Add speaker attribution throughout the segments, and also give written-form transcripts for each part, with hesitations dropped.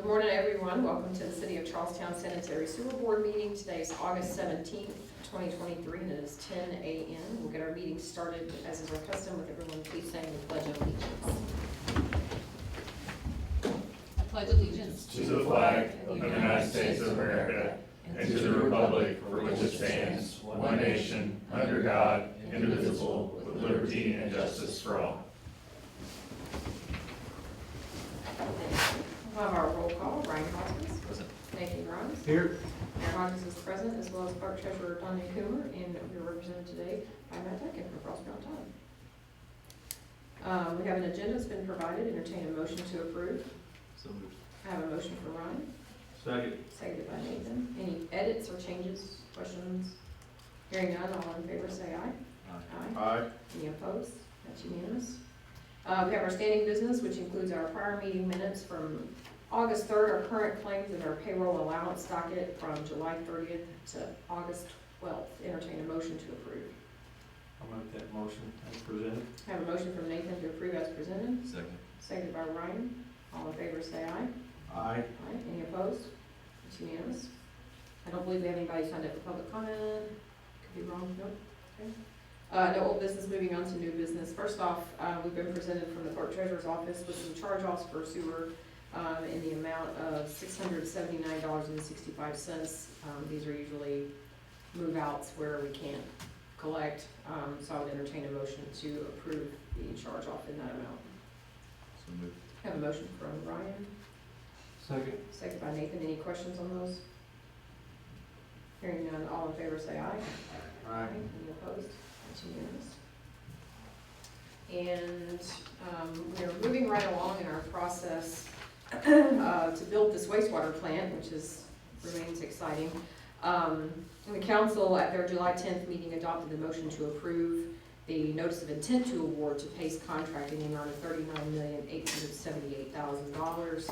Speaker 1: Good morning, everyone. Welcome to the City of Charlestown Sanitary Sewer Board meeting. Today is August 17th, 2023, and it is 10 a.m. We'll get our meeting started, as is our custom, with everyone please saying the Pledge of Allegiance.
Speaker 2: I pledge allegiance
Speaker 3: to the flag of the United States of America and to the republic for which it stands, one nation, under God, indivisible, with liberty and justice for all.
Speaker 1: We'll have our roll call. Ryan Hoskins.
Speaker 3: Present.
Speaker 1: Nathan Grimes.
Speaker 3: Here.
Speaker 1: Mayor Hodges is present, as well as Clerk Treasurer Tanya Coomer, and we are represented today by Matt Duncan from Frost Brown Todd. We have an agenda that's been provided. Entertain a motion to approve.
Speaker 3: So moved.
Speaker 1: I have a motion for Ryan.
Speaker 3: Second.
Speaker 1: Seconded by Nathan. Any edits or changes, questions? Hearing none, all in favor say aye.
Speaker 3: Aye.
Speaker 1: Any opposed? That's unanimous. We have our standing business, which includes our prior meeting minutes from August 3rd, our current claims, and our payroll allowance docket from July 30th to August 12th. Entertain a motion to approve.
Speaker 3: I'll make that motion as presented.
Speaker 1: I have a motion from Nathan to approve as presented.
Speaker 3: Second.
Speaker 1: Seconded by Ryan. All in favor say aye.
Speaker 3: Aye.
Speaker 1: Aye. Any opposed? It's unanimous. I don't believe we have anybody signed up for public comment. Could be wrong. Nope. Okay. No old business. Moving on to new business. First off, we've been presented from the Clerk Treasurer's Office with some charge-offs for sewer in the amount of $679.65. These are usually move-outs where we can't collect, so I would entertain a motion to approve the charge-off in that amount.
Speaker 3: So moved.
Speaker 1: Have a motion from Ryan.
Speaker 3: Second.
Speaker 1: Second by Nathan. Any questions on those? Hearing none, all in favor say aye.
Speaker 3: Aye.
Speaker 1: Any opposed? That's unanimous. And we are moving right along in our process to build this wastewater plant, which remains exciting. The council at their July 10th meeting adopted the motion to approve the notice of intent to award to PACE Contracting in the amount of $39,878,000.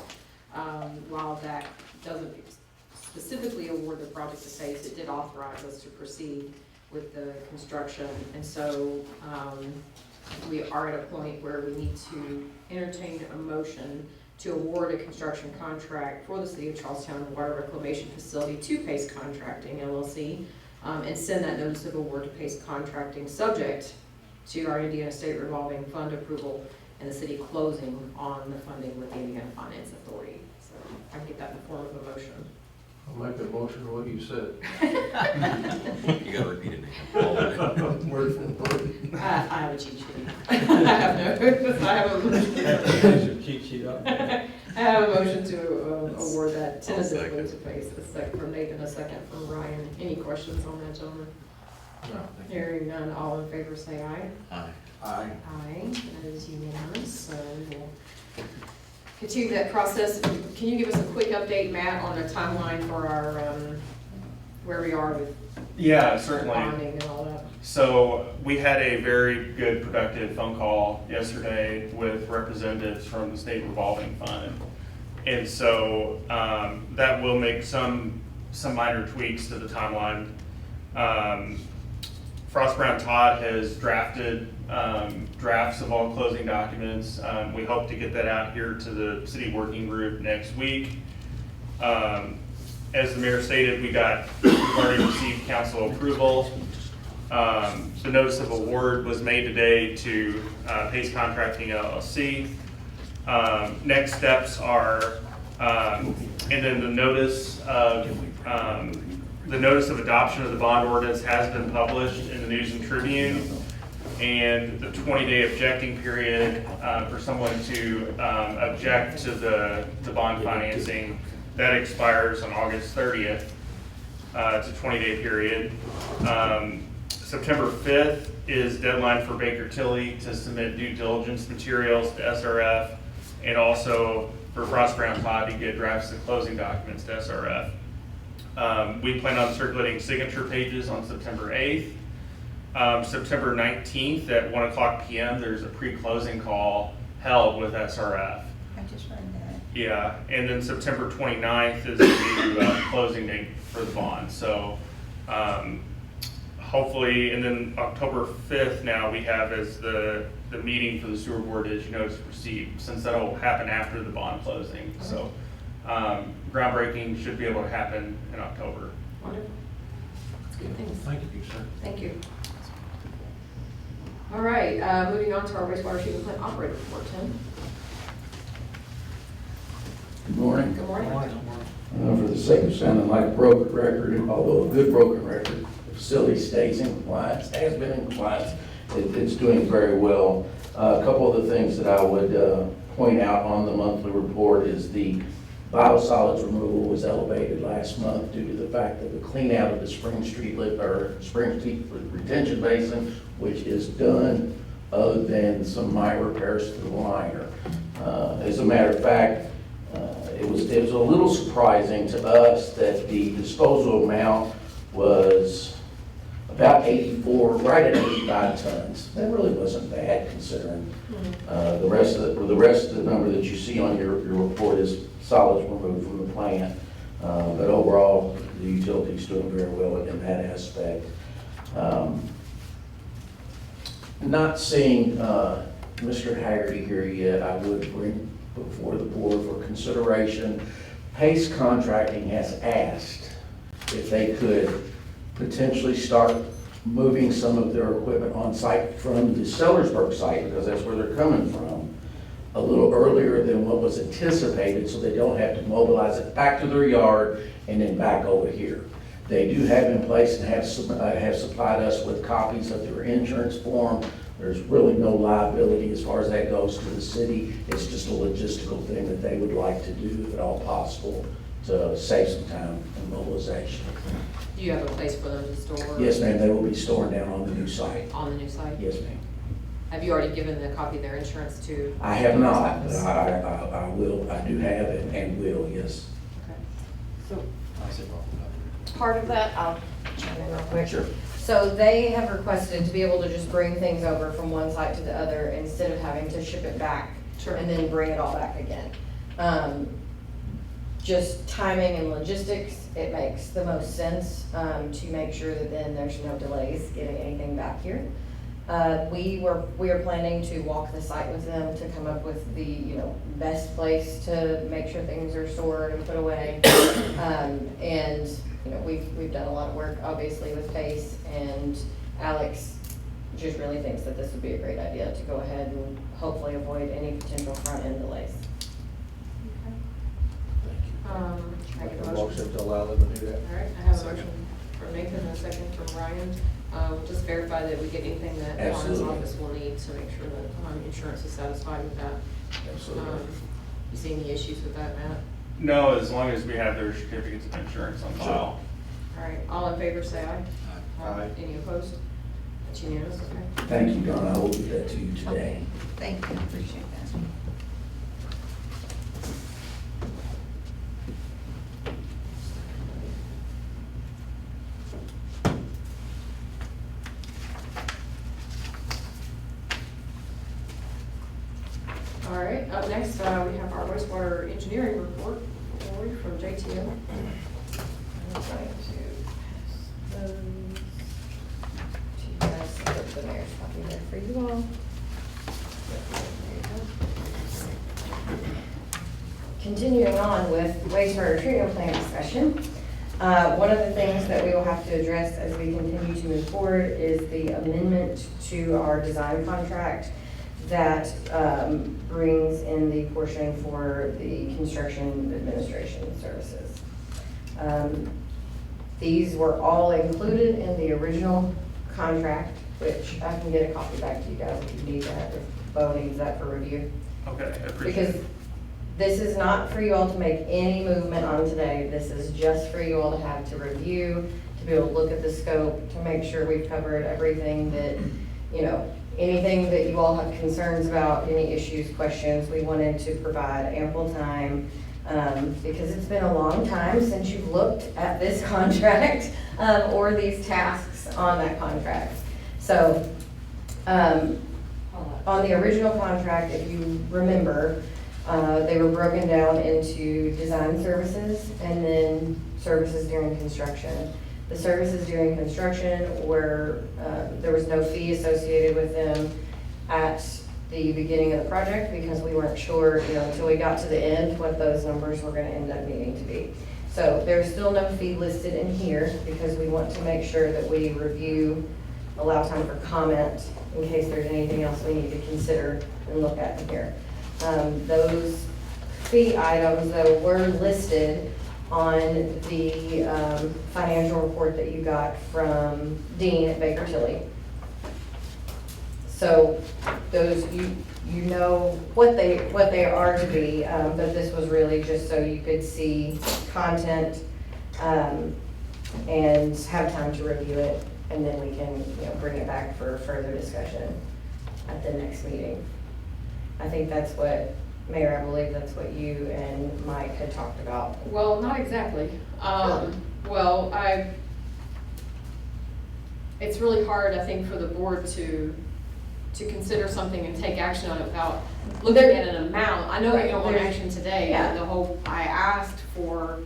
Speaker 1: While that doesn't specifically award the project to PACE, it did authorize us to proceed with the construction. And so we are at a point where we need to entertain a motion to award a construction contract for the City of Charlestown Water Reclamation Facility to PACE Contracting, LLC, and send that notice of award to PACE Contracting subject to our Indiana State Revolving Fund approval and the city closing on the funding with the Indiana Finance Authority. So I can get that in the form of a motion.
Speaker 4: I'll make a motion to what you said.
Speaker 3: You gotta repeat it, Nathan.
Speaker 4: Word for word.
Speaker 1: I have a cheat sheet. I have a motion.
Speaker 4: Cheat sheet up.
Speaker 1: I have a motion to award that tentatively to PACE. A second from Nathan, a second from Ryan. Any questions on that, gentlemen?
Speaker 4: No.
Speaker 1: Hearing none, all in favor say aye.
Speaker 3: Aye.
Speaker 4: Aye.
Speaker 1: Aye, that is unanimous, so we will continue that process. Can you give us a quick update, Matt, on the timeline for our, where we are with
Speaker 5: Yeah, certainly.
Speaker 1: bonding and all that?
Speaker 5: So we had a very good, productive phone call yesterday with representatives from the state revolving fund. And so that will make some minor tweaks to the timeline. Frost Brown Todd has drafted drafts of all closing documents. We hope to get that out here to the city working group next week. As the mayor stated, we've already received council approval. The notice of award was made today to PACE Contracting LLC. Next steps are, and then the notice of adoption of the bond ordinance has been published in the News and Tribune, and the 20-day objecting period for someone to object to the bond financing, that expires on August 30th. It's a 20-day period. September 5th is deadline for Baker Tilly to submit due diligence materials to SRF, and also for Frost Brown Todd to get drafts of closing documents to SRF. We plan on circulating signature pages on September 8th. September 19th at 1:00 p.m. there's a pre-closing call held with SRF.
Speaker 2: I just read that.
Speaker 5: Yeah, and then September 29th is the closing date for the bond. So hopefully, and then October 5th now we have as the meeting for the sewer board is notice to proceed, since that'll happen after the bond closing. So Groundbreaking should be able to happen in October.
Speaker 1: Wonderful. That's good things.
Speaker 4: Thank you, sir.
Speaker 1: Thank you. All right, moving on to our wastewater treatment plant operator report, Tim.
Speaker 6: Good morning.
Speaker 1: Good morning.
Speaker 6: For the sake of sounding like a broken record, although a good broken record, the facility stays in compliance, has been in compliance. It's doing very well. A couple of the things that I would point out on the monthly report is the biosolids removal was elevated last month due to the fact that the clean out of the Spring Street retention basin, which is done, other than some minor repairs to the liner. As a matter of fact, it was a little surprising to us that the disposal amount was about 84, right at 85 tons. That really wasn't bad considering. The rest of the number that you see on your report is solids removed from the plant. But overall, the utility's doing very well in that aspect. Not seeing Mr. Haggerty here yet, I would bring before the board for consideration. Pace Contracting has asked if they could potentially start moving some of their equipment on site from the Sellersburg site, because that's where they're coming from, a little earlier than what was anticipated, so they don't have to mobilize it back to their yard and then back over here. They do have in place and have supplied us with copies of their insurance form. There's really no liability as far as that goes to the city. It's just a logistical thing that they would like to do, if at all possible, to save some time and mobilization.
Speaker 1: Do you have a place for them to store?
Speaker 6: Yes, ma'am, they will be storing down on the new site.
Speaker 1: On the new site?
Speaker 6: Yes, ma'am.
Speaker 1: Have you already given the copy of their insurance to?
Speaker 6: I have
Speaker 1: the
Speaker 6: not,
Speaker 1: post
Speaker 6: but
Speaker 1: office?
Speaker 6: I will, I do have it and will, yes.
Speaker 1: Okay.
Speaker 2: So, part of that, I'll chime in real quick.
Speaker 6: Sure.
Speaker 2: So they have requested to be able to just bring things over from one site to the other instead of having to ship it back
Speaker 1: Sure.
Speaker 2: and then bring it all back again. Just timing and logistics, it makes the most sense to make sure that then there's no delays getting anything back here. We are planning to walk the site with them to come up with the, best place to make sure things are stored and put away. And, we've done a lot of work, obviously, with Pace, and Alex just really thinks that this would be a great idea to go ahead and hopefully avoid any potential front-end delays.
Speaker 1: I
Speaker 4: Make
Speaker 1: get
Speaker 4: a
Speaker 1: a motion.
Speaker 4: motion to allow them to do that.
Speaker 1: All right, I have a motion from Nathan and a second from Ryan. Just verify that we get anything that Ron's
Speaker 6: Absolutely.
Speaker 1: office will need to make sure that insurance is satisfied with that.
Speaker 6: Absolutely.
Speaker 1: You see any issues with that, Matt?
Speaker 5: No, as long as we have their certificates of insurance on file.
Speaker 1: All right, all in favor, say aye.
Speaker 4: Aye.
Speaker 1: Any opposed? That's unanimous, okay.
Speaker 6: Thank you, Don, I will give that to you today.
Speaker 2: Thank you, appreciate that.
Speaker 1: All right, up next, we have our wastewater engineering report, Lori from JTO.
Speaker 2: I'm trying to pass those to you guys, so that the mayor's copy there for you all. There you go. Continuing on with wastewater treatment plant discussion, one of the things that we will have to address as we continue to move forward is the amendment to our design contract that brings in the portion for the construction administration services. These were all included in the original contract, which I can get a copy back to you guys if you need that, if Bo needs that for review.
Speaker 5: Okay, I appreciate
Speaker 2: Because
Speaker 5: it.
Speaker 2: this is not for you all to make any movement on today. This is just for you all to have to review, to be able to look at the scope, to make sure we've covered everything that, anything that you all have concerns about, any issues, questions. We wanted to provide ample time, because it's been a long time since you've looked at this contract, or these tasks on that contract. So, on the original contract, if you remember, they were broken down into design services and then services during construction. The services during construction were, there was no fee associated with them. At the beginning of the project because we weren't sure, until we got to the end, what those numbers were gonna end up needing to be. So there's still no fee listed in here because we want to make sure that we review, allow time for comment in case there's anything else we need to consider and look at in here. Those fee items though were listed on the financial report that you got from Dean at Baker Tilly. So those, you know what they are to be, but this was really just so you could see content and have time to review it, and then we can, bring it back for further discussion at the next meeting. I think that's what, Mayor, I believe that's what you and Mike had talked about.
Speaker 1: Well, not exactly. Well, it's really hard, I think, for the board to consider something and take action on it without looking at an amount. I know you don't want action today,
Speaker 2: Yeah.
Speaker 1: but I asked for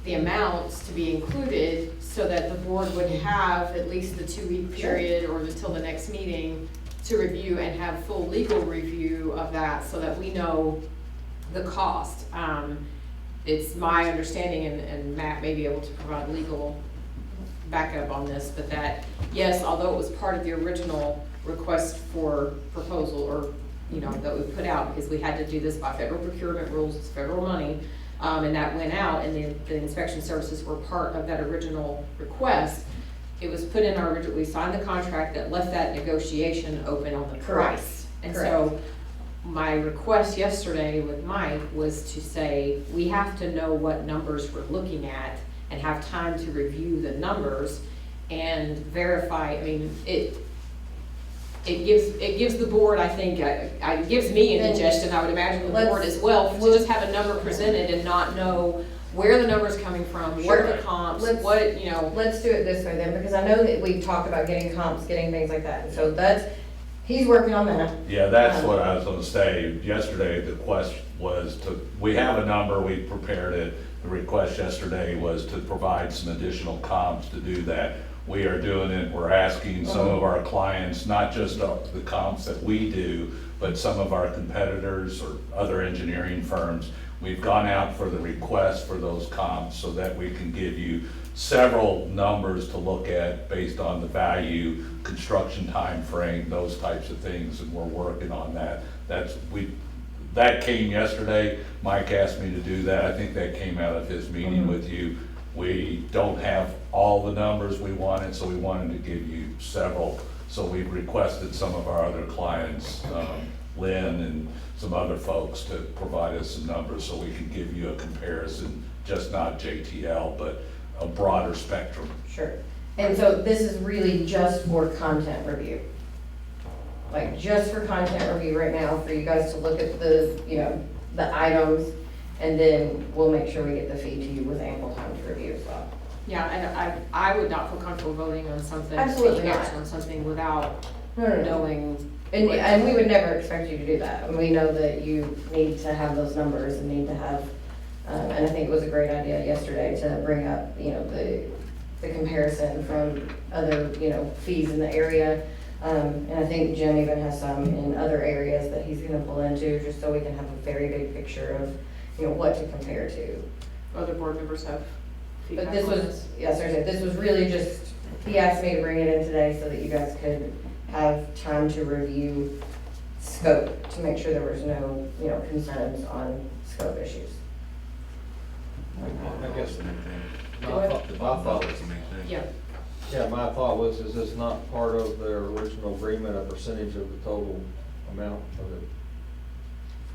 Speaker 1: the amounts to be included so that the board would have at least the 2-week period or until the next meeting to review and have full legal review of that so that we know the cost. It's my understanding, and Matt may be able to provide legal backup on this, but that, yes, although it was part of the original request for proposal, or, that we put out, because we had to do this by federal procurement rules, it's federal money, and that went out, and the inspection services were part of that original request. It was put in our original, we signed the contract that left that negotiation open on the price. And so my request yesterday with Mike was to say, we have to know what numbers we're looking at and have time to review the numbers and verify. I mean, it gives the board, I think, it gives me an indigestion, I would imagine the board as well, to just have a number presented and not know where the number's coming from, what are the comps,
Speaker 2: Let's do it this way then, because I know that we've talked about getting comps, getting things like that, and so he's working on that.
Speaker 3: Yeah, that's what I was gonna say. Yesterday, the quest was we have a number, we prepared it. The request yesterday was to provide some additional comps to do that. We are doing it, we're asking some of our clients, not just the comps that we do, but some of our competitors or other engineering firms. We've gone out for the request for those comps so that we can give you several numbers to look at based on the value, construction time frame, those types of things, and we're working on that. That came yesterday. Mike asked me to do that. I think that came out of his meeting with you. We don't have all the numbers we wanted, so we wanted to give you several. So we requested some of our other clients, Lynn and some other folks, to provide us some numbers so we can give you a comparison, just not JTL, but a broader spectrum.
Speaker 2: Sure. And so this is really just for content review. Like just for content review right now, for you guys to look at the items, and then we'll make sure we get the fee to you with ample time to review as well.
Speaker 1: Yeah, and I would not feel comfortable voting on something,
Speaker 2: Absolutely
Speaker 1: taking
Speaker 2: not.
Speaker 1: action on something without
Speaker 2: No.
Speaker 1: knowing.
Speaker 2: And we would never expect you to do that. And we know that you need to have those numbers and need to have, and I think it was a great idea yesterday to bring up, the comparison from other, fees in the area. And I think Jim even has some in other areas that he's gonna pull into, just so we can have a very big picture of, what to compare to.
Speaker 1: Other board members have feedback
Speaker 2: But this
Speaker 1: on
Speaker 2: was, yes, this was really just, he asked me to bring it in today so that you guys could have time to review scope, to make sure there was no, concerns on scope issues.
Speaker 4: I guess
Speaker 1: Go ahead.
Speaker 4: my thought,
Speaker 1: Yeah,
Speaker 4: my thought was, is this not part of their original agreement, a percentage of the total amount of it?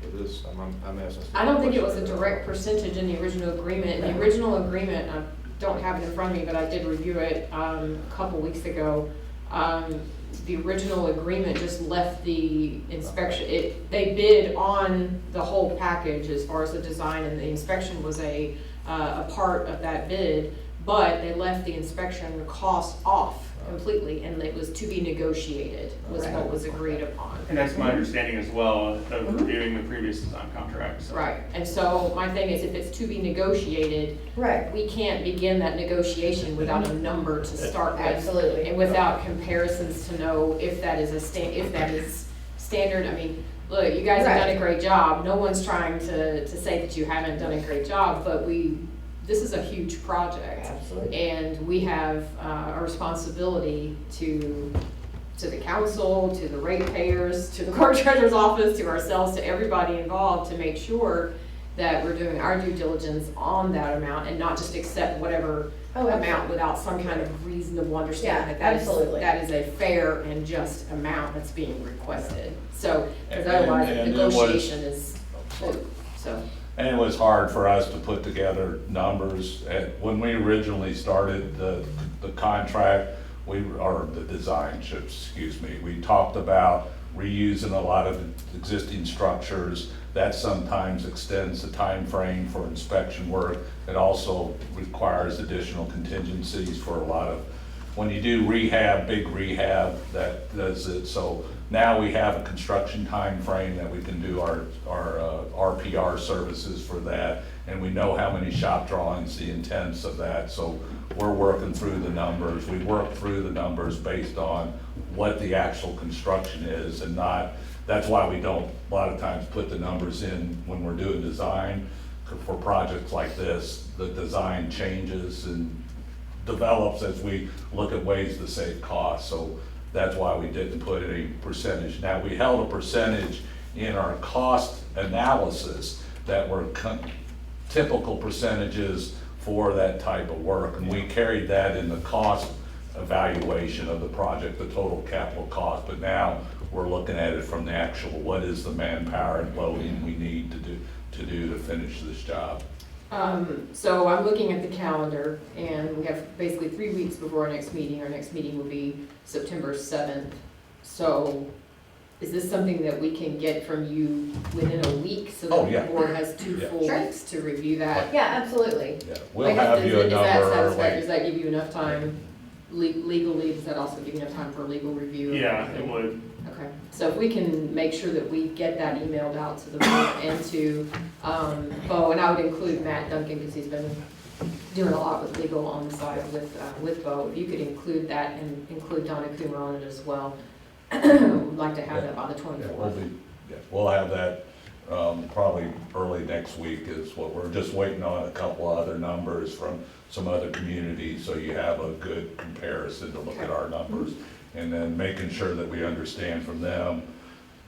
Speaker 4: For this, I'm asking.
Speaker 1: I don't think it was a direct percentage in the original agreement. In the original agreement, I don't have it in front of me, but I did review it a couple weeks ago. The original agreement just left the inspection, they bid on the whole package as far as the design, and the inspection was a part of that bid, but they left the inspection cost off completely, and it was to be negotiated, was what was agreed upon.
Speaker 5: And that's my understanding as well of reviewing the previous design contract. So.
Speaker 1: Right, and so my thing is, if it's to be negotiated,
Speaker 2: Right.
Speaker 1: we can't begin that negotiation without a number to start with.
Speaker 2: Absolutely.
Speaker 1: And without comparisons to know if that is standard, I mean, look, you guys have done a
Speaker 2: Right.
Speaker 1: great job, no one's trying to say that you haven't done a great job, but this is a huge project.
Speaker 2: Absolutely.
Speaker 1: And we have a responsibility to the council, to the ratepayers, to the clerk treasurer's office, to ourselves, to everybody involved, to make sure that we're doing our due diligence on that amount and not just accept whatever
Speaker 2: Oh,
Speaker 1: amount without some kind of reasonable understanding that
Speaker 2: absolutely.
Speaker 1: that is a fair and just amount that's being requested. So, because
Speaker 3: And-
Speaker 1: otherwise
Speaker 3: and it was-
Speaker 1: negotiation is, so.
Speaker 3: And it was hard for us to put together numbers. When we originally started the contract, or the design, excuse me, we talked about reusing a lot of existing structures. That sometimes extends the time frame for inspection work. It also requires additional contingencies for a lot of, when you do rehab, big rehab, that does it. So now we have a construction time frame that we can do our RPR services for that. And we know how many shop drawings, the intents of that. So we're working through the numbers. We work through the numbers based on what the actual construction is and not, that's why we don't a lot of times put the numbers in when we're doing design. For projects like this, the design changes and develops as we look at ways to save costs. So that's why we didn't put a percentage. Now, we held a percentage in our cost analysis that were typical percentages for that type of work. And we carried that in the cost evaluation of the project, the total capital cost. But now we're looking at it from the actual, what is the manpower and loading we need to finish this job.
Speaker 1: So I'm looking at the calendar, and we have basically 3 weeks before our next meeting. Our next meeting will be September 7th. So is this something that we can get from you within a week so
Speaker 3: Oh,
Speaker 1: that
Speaker 3: yeah.
Speaker 1: the board has 2
Speaker 3: Yeah.
Speaker 1: full
Speaker 2: Sure.
Speaker 1: weeks to review that?
Speaker 2: Yeah, absolutely.
Speaker 3: Yeah, we'll
Speaker 1: Like,
Speaker 3: have you a
Speaker 1: is that
Speaker 3: number.
Speaker 1: satisfactory? Does
Speaker 3: like-
Speaker 1: that give you enough time legally? Does that also give you enough time for legal review?
Speaker 5: Yeah, it would.
Speaker 1: Okay, so if we can make sure that we get that emailed out to the board and to, Bo, and I would include Matt Duncan, because he's been doing a lot with legal on the side with Bo. If you could include that and include Donna Coomer on it as well. We'd like to have that by the
Speaker 3: Yeah, we'll
Speaker 1: 24th.
Speaker 3: we'll have that, probably early next week is what we're just waiting on, a couple other numbers from some other communities, so you have a good comparison to look at our numbers. And then making sure that we understand from them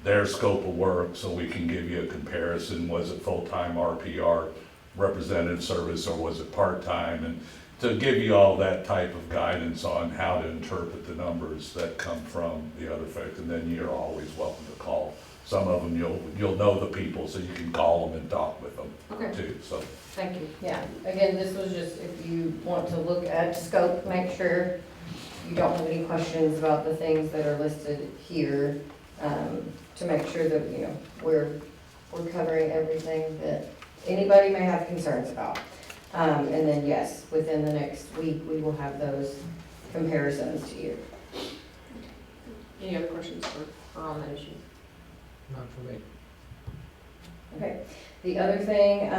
Speaker 3: their scope of work, so we can give you a comparison. Was it full-time RPR representative service, or was it part-time? And to give you all that type of guidance on how to interpret the numbers that come from the other folks. And then you're always welcome to call. Some of them, you'll know the people, so you can call them and talk with them
Speaker 1: Okay,
Speaker 3: too, so.
Speaker 1: thank you.
Speaker 2: Yeah, again, this was just, if you want to look at scope, make sure you don't have any questions about the things that are listed here, to make sure that, you know, we're covering everything that anybody may have concerns about. And then, yes, within the next week, we will have those comparisons to you.
Speaker 1: Any other questions for on that issue?
Speaker 7: Not for me.
Speaker 2: Okay, the other thing,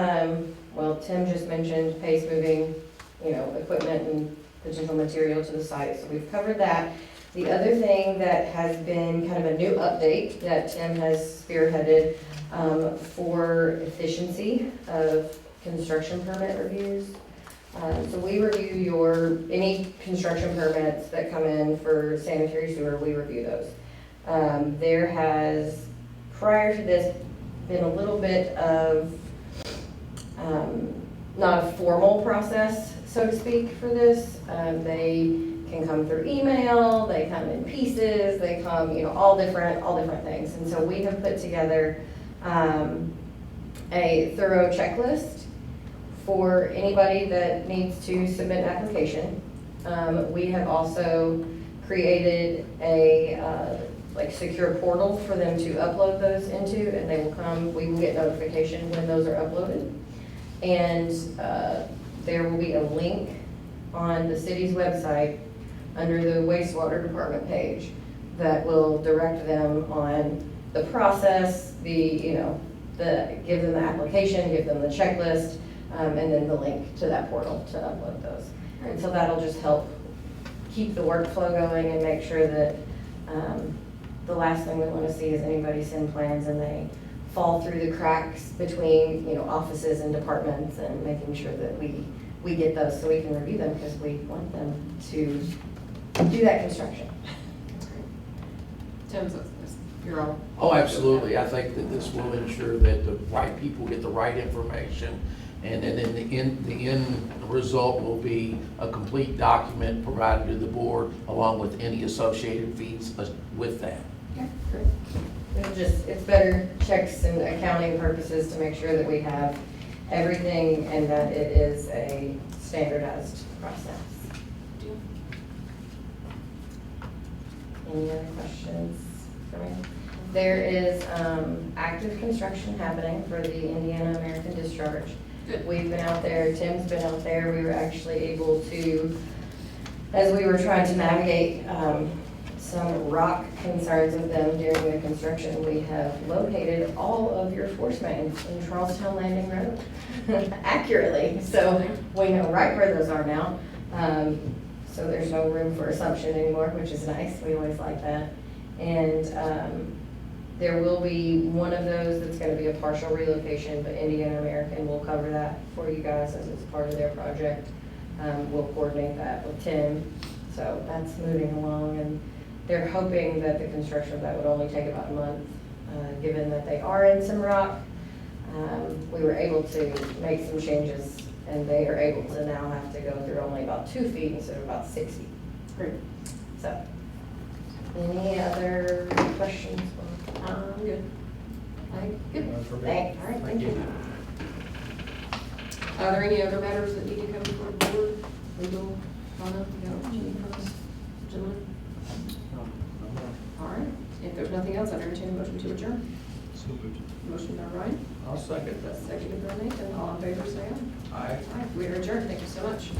Speaker 2: well, Tim just mentioned pace moving, you know, equipment and potential material to the site, so we've covered that. The other thing that has been kind of a new update that Tim has spearheaded, for efficiency of construction permit reviews. So we review any construction permits that come in for sanitary sewer, we review those. There has, prior to this, been a little bit of, not a formal process, so to speak, for this. They can come through email, they come in pieces, they come, you know, all different things. And so we have put together a thorough checklist for anybody that needs to submit an application. We have also created a like secure portal for them to upload those into, and they will come, we will get notification when those are uploaded. And there will be a link on the city's website under the wastewater department page that will direct them on the process, give them the application, give them the checklist, and then the link to that portal to upload those. And so that'll just help keep the workflow going and make sure that the last thing we wanna see is anybody send plans and they fall through the cracks between, offices and departments, and making sure that we get those so we can review them, because we want them to do that construction.
Speaker 1: Tim's, you're all.
Speaker 6: Oh, absolutely. I think that this will ensure that the right people get the right information, and then in the end result will be a complete document provided to the board along with any associated fees with that.
Speaker 2: Okay, great. It's better checks and accounting purposes to make sure that we have everything and that it is a standardized process. Any other questions for me? There is active construction happening for the Indiana American Discharge.
Speaker 1: Good.
Speaker 2: We've been out there, Tim's been out there, we were actually able to, as we were trying to navigate some rock concerns with them during the construction, we have located all of your force mains in Charlestown Landing Road accurately. So we know right where those are now. So there's no room for assumption anymore, which is nice. We always like that. And there will be one of those that's going to be a partial relocation, but Indiana American will cover that for you guys as it's part of their project. We'll coordinate that with Tim. So that's moving along, and they're hoping that the construction of that would only take about a month, given that they are in some rock. We were able to make some changes, and they are able to now have to go through only about 2 feet instead of about 6 feet.
Speaker 1: Great.
Speaker 2: So, any other questions?
Speaker 1: Good. Good.
Speaker 4: None for me.
Speaker 2: Thanks.
Speaker 1: All right, thank you. Are there any other matters that need to come before the board? Legal, Donna, you got any first? Gentlemen? All right, if there's nothing else, I'd entertain a motion to adjourn. Motion by Ryan,
Speaker 4: I'll second that.
Speaker 1: seconded by Nathan, all in favor, say aye.
Speaker 4: Aye.
Speaker 1: Aye, we are adjourned, thank you so much.